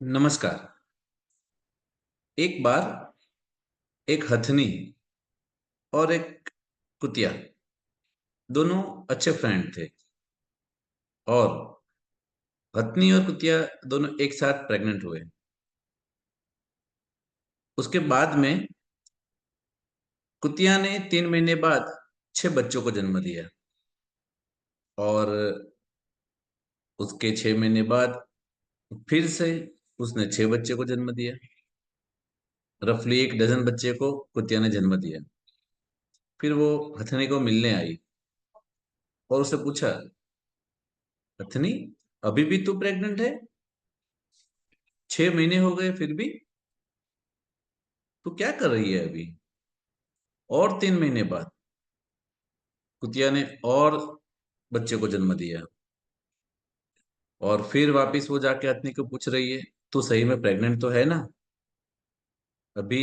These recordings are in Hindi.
नमस्कार। एक बार एक हथनी और एक कुतिया दोनों अच्छे फ्रेंड थे। और हथनी और कुतिया दोनों एक साथ प्रेग्नेंट हुए। उसके बाद में कुतिया ने 3 महीने बाद 6 बच्चों को जन्म दिया। और उसके 6 महीने बाद फिर से उसने 6 बच्चे को जन्म दिया। रफली एक डजन बच्चे को कुतिया ने जन्म दिया। फिर वो हथनी को मिलने आई और उससे पूछा, हथनी, अभी भी तू प्रेग्नेंट है? 6 महीने हो गए फिर भी? तू क्या कर रही है अभी? और 3 महीने बाद कुतिया ने और बच्चे को जन्म दिया। और फिर वापिस वो जाके हथनी को पूछ रही है, तू सही में प्रेग्नेंट तो है ना? अभी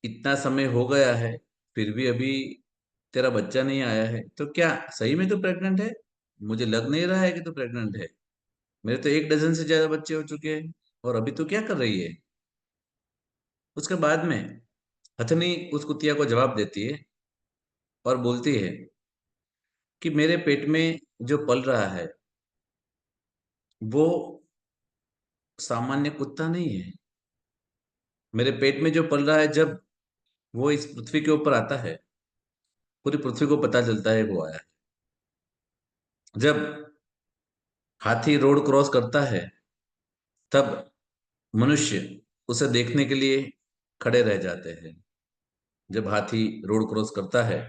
इतना समय हो गया है, फिर भी अभी तेरा बच्चा नहीं आया है, तो क्या सही में तू प्रेग्नेंट है? मुझे लग नहीं रहा है कि तू प्रेग्नेंट है। मेरे तो एक डजन से ज्यादा बच्चे हो चुके हैं, और अभी तू क्या कर रही है? उसके बाद में हथनी उस कुतिया को जवाब देती है और बोलती है कि मेरे पेट में जो पल रहा है वो सामान्य कुत्ता नहीं है। मेरे पेट में जो पल रहा है, जब वो इस पृथ्वी के ऊपर आता है, पूरी पृथ्वी को पता चलता है वो आया है। जब हाथी रोड क्रॉस करता है, तब मनुष्य उसे देखने के लिए खड़े रह जाते हैं। जब हाथी रोड क्रॉस करता है,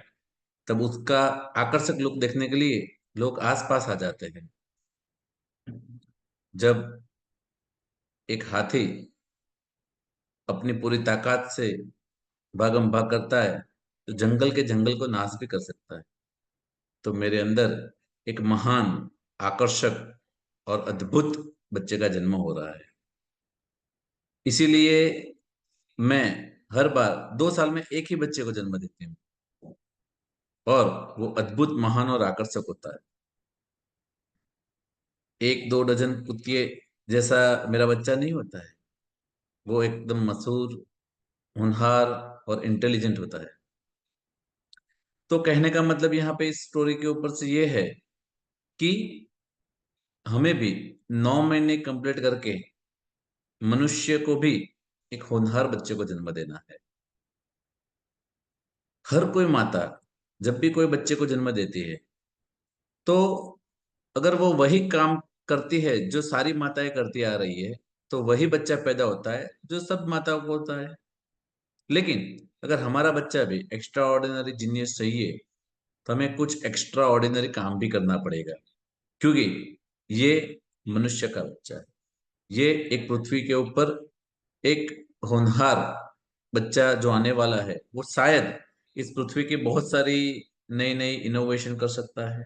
तब उसका आकर्षक लुक देखने के लिए लोग आसपास आ जाते हैं। जब एक हाथी अपनी पूरी ताकत से भागम भाग करता है, तो जंगल के जंगल को नाश भी कर सकता है। तो मेरे अंदर एक महान, आकर्षक और अद्भुत बच्चे का जन्म हो रहा है। इसीलिए मैं हर बार 2 साल में एक ही बच्चे को जन्म देती हूँ, और वो अद्भुत, महान और आकर्षक होता है। एक दो डजन कुत्ते जैसा मेरा बच्चा नहीं होता है। वो एकदम मशहूर, होनहार और इंटेलिजेंट होता है। तो कहने का मतलब यहाँ पे इस स्टोरी के ऊपर से ये है कि हमें भी 9 महीने कंप्लीट करके मनुष्य को भी एक होनहार बच्चे को जन्म देना है। हर कोई माता जब भी कोई बच्चे को जन्म देती है, तो अगर वो वही काम करती है जो सारी माताएं करती आ रही है, तो वही बच्चा पैदा होता है जो सब माताओं को होता है। लेकिन अगर हमारा बच्चा भी एक्स्ट्रा ऑर्डिनरी जीनियस चाहिए, तो हमें कुछ एक्स्ट्रा ऑर्डिनरी काम भी करना पड़ेगा। क्योंकि ये मनुष्य का बच्चा है। ये एक पृथ्वी के ऊपर एक होनहार बच्चा जो आने वाला है, वो शायद इस पृथ्वी की बहुत सारी नई नई इनोवेशन कर सकता है,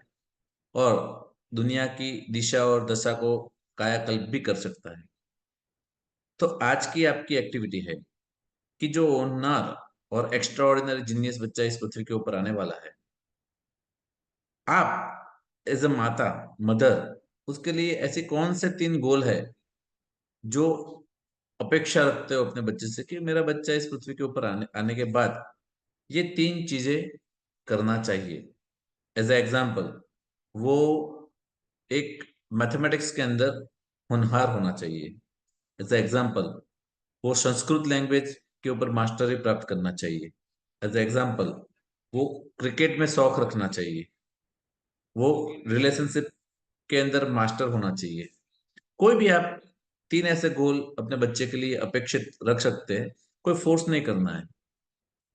और दुनिया की दिशा और दशा को कायाकल्प भी कर सकता है। तो आज की आपकी एक्टिविटी है कि जो होनहार और एक्स्ट्रा ऑर्डिनरी जीनियस बच्चा इस पृथ्वी के ऊपर आने वाला है, आप एज अ माता, मदर, उसके लिए ऐसे कौन से 3 गोल है जो अपेक्षा रखते हो अपने बच्चे से कि मेरा बच्चा इस पृथ्वी के ऊपर आने के बाद ये 3 चीजें करना चाहिए। एज ए एग्जाम्पल, वो एक मैथमेटिक्स के अंदर होनहार होना चाहिए। एज ए एग्जाम्पल, वो संस्कृत लैंग्वेज के ऊपर मास्टरी प्राप्त करना चाहिए। एज ए एग्जाम्पल, वो क्रिकेट में शौक रखना चाहिए। वो रिलेशनशिप के अंदर मास्टर होना चाहिए। कोई भी आप 3 ऐसे गोल अपने बच्चे के लिए अपेक्षित रख सकते हैं। कोई फोर्स नहीं करना है,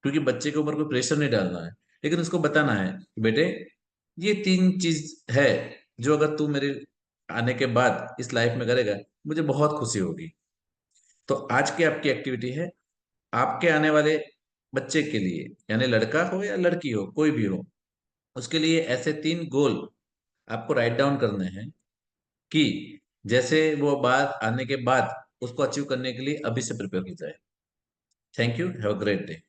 क्योंकि बच्चे के ऊपर कोई प्रेशर नहीं डालना है। लेकिन उसको बताना है कि बेटे, ये 3 चीज है जो अगर तू मेरे आने के बाद इस लाइफ में करेगा, मुझे बहुत खुशी होगी। तो आज की आपकी एक्टिविटी है, आपके आने वाले बच्चे के लिए, यानी लड़का हो या लड़की हो, कोई भी हो, उसके लिए ऐसे 3 गोल आपको राइट डाउन करने हैं कि जैसे वो बात आने के बाद उसको अचीव करने के लिए अभी से प्रिपेयर हो जाए। Thank you, have a great day.